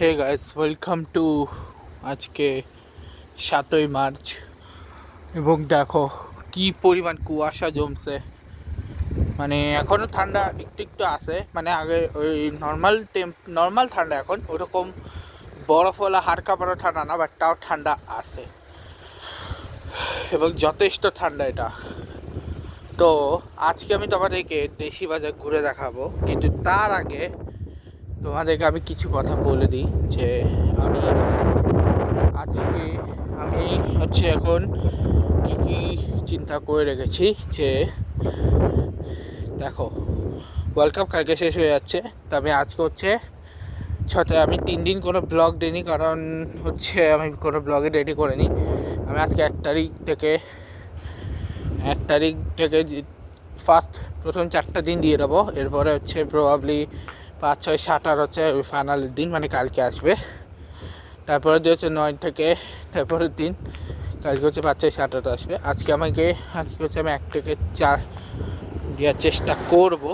Hey guys, welcome to আজকে 7ই March. এবং দেখো কি পরিমাণ কুয়াশা জমছে। মানে এখনও ঠান্ডা একটু একটু আছে, মানে আগে ওই নর্মাল ঠান্ডা, এখন ওরকম বরফওয়ালা হাড় কাঁপানো ঠান্ডা না, বাট তাও ঠান্ডা আছে এবং যথেষ্ট ঠান্ডা এটা। তো আজকে আমি তোমাদেরকে দেশি বাজার ঘুরে দেখাবো, কিন্তু তার আগে তোমাদেরকে আমি কিছু কথা বলে দিই যে আজকে আমি এখন কী কী চিন্তা করে রেখেছি। যে দেখো, ওয়ার্ল্ড কাপ কালকে শেষ হয়ে যাচ্ছে, তবে আজকে আমি 3 দিন কোনো ব্লগ দিইনি, কারণ আমি কোনো ব্লগে রেডি করিনি। আমি আজকে 1 তারিখ থেকে প্রথম 4টা দিন দিয়ে দেবো। এরপরে প্রবাবলি 5, 6, 7 আর ওই ফাইনালের দিন, মানে কালকে আসবে। তারপরে দিয়ে 9 থেকে তারপরের দিন, কালকে 5, 6, 7 আসবে। আজকে আমি 1 থেকে 4 দেওয়ার চেষ্টা করব,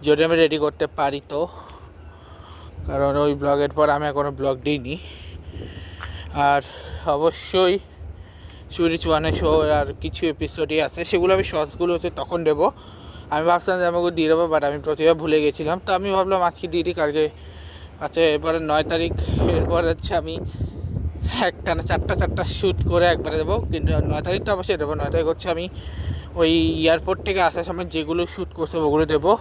যদি আমি রেডি করতে পারি তো, কারণ ওই ব্লগের পর আমি এখনও ব্লগ দিইনি। আর অবশ্যই সুরিচ ওয়ানে শো আর কিছু এপিসোডই আছে, সেগুলো আমি শর্টসগুলো তখন দেবো। আমি ভাবছিলাম যে আমাকে দিয়ে দেবো, বাট আমি প্রতিবার ভুলে গেছিলাম। তো আমি ভাবলাম আজকে দিয়ে দিই, কালকে এরপরে 9 তারিখ, এরপর আমি একটানা 4টা শ্যুট করে একবারে দেবো। কিন্তু 9 তারিখ তো অবশ্যই দেবো। 9 তারিখ আমি ওই এয়ারপোর্ট থেকে আসার সময় যেগুলো শ্যুট করছে ওগুলো দেবো,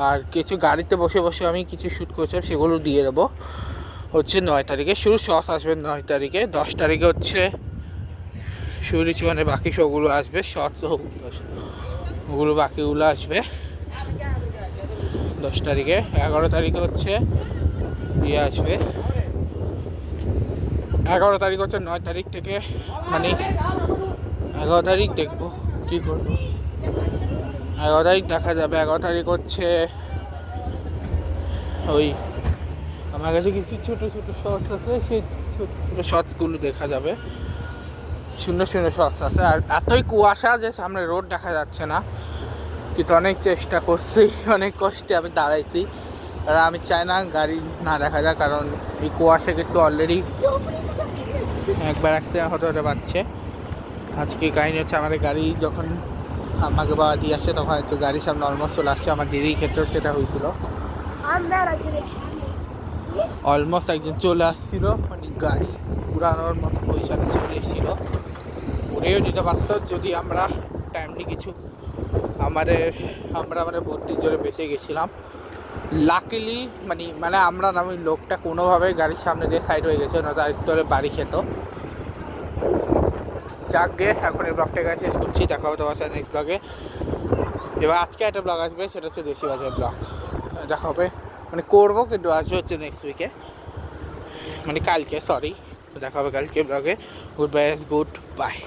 আর কিছু গাড়িতে বসে বসে আমি কিছু শ্যুট করছিলাম সেগুলো দিয়ে দেবো 9 তারিখে। শুরু শর্টস আসবে 9 তারিখে। 10 তারিখে সুরিচ মানে বাকি শোগুলো আসবে, শর্টস ওগুলো বাকিগুলো আসবে 10 তারিখে। 11 তারিখে ইয়ে আসবে। 11 তারিখ 9 তারিখ থেকে, মানে 11 তারিখ দেখবো কী করবো। 11 তারিখ দেখা যাবে। 11 তারিখ ওই আমার কাছে কিছু ছোটো ছোটো শর্টস আছে, সেই ছোটো ছোটো শর্টসগুলো দেখা যাবে। সুন্দর সুন্দর শর্টস আছে। আর এতই কুয়াশা যে সামনে রোড দেখা যাচ্ছে না, কিন্তু অনেক চেষ্টা করছি, অনেক কষ্টে আমি দাঁড়াইছি। আর আমি চাই না গাড়ি না দেখা যায়, কারণ এই কুয়াশা কিন্তু অলরেডি একবার অ্যাক্সিডেন্ট হতে পারছে। আজকে কাহিনী আমাদের গাড়ি যখন আমাকে বাবা দিয়ে আসে, তখন গাড়ির সামনে অলমোস্ট চলে আসছে। আমার দিদির ক্ষেত্রেও সেটা হয়েছিল, অলমোস্ট একজন চলে আসছিল, মানে গাড়ি উড়ানোর মতো পজিশনে চলে এসেছিল। উড়েও দিতে পারতো যদি আমরা টাইমলি কিছু আমরা বুদ্ধি জোরে বেঁচে গেছিলাম। লাকিলি মানে আমরা ওই লোকটা কোনোভাবে গাড়ির সামনে দিয়ে সাইড হয়ে গেছে, না তার ভিতরে বাড়ি খেত। যাক গে, এখন এই ব্লগটা শেষ করছি। দেখা হবে তোমার সাথে নেক্সট ব্লগে। এবার আজকে একটা ব্লগ আসবে, সেটা দেশি বাজার ব্লগ। দেখা হবে, মানে করবো, কিন্তু আসবে নেক্সট উইকে, মানে কালকে। সরি, দেখা হবে কালকে ব্লগে। Good bye, good bye.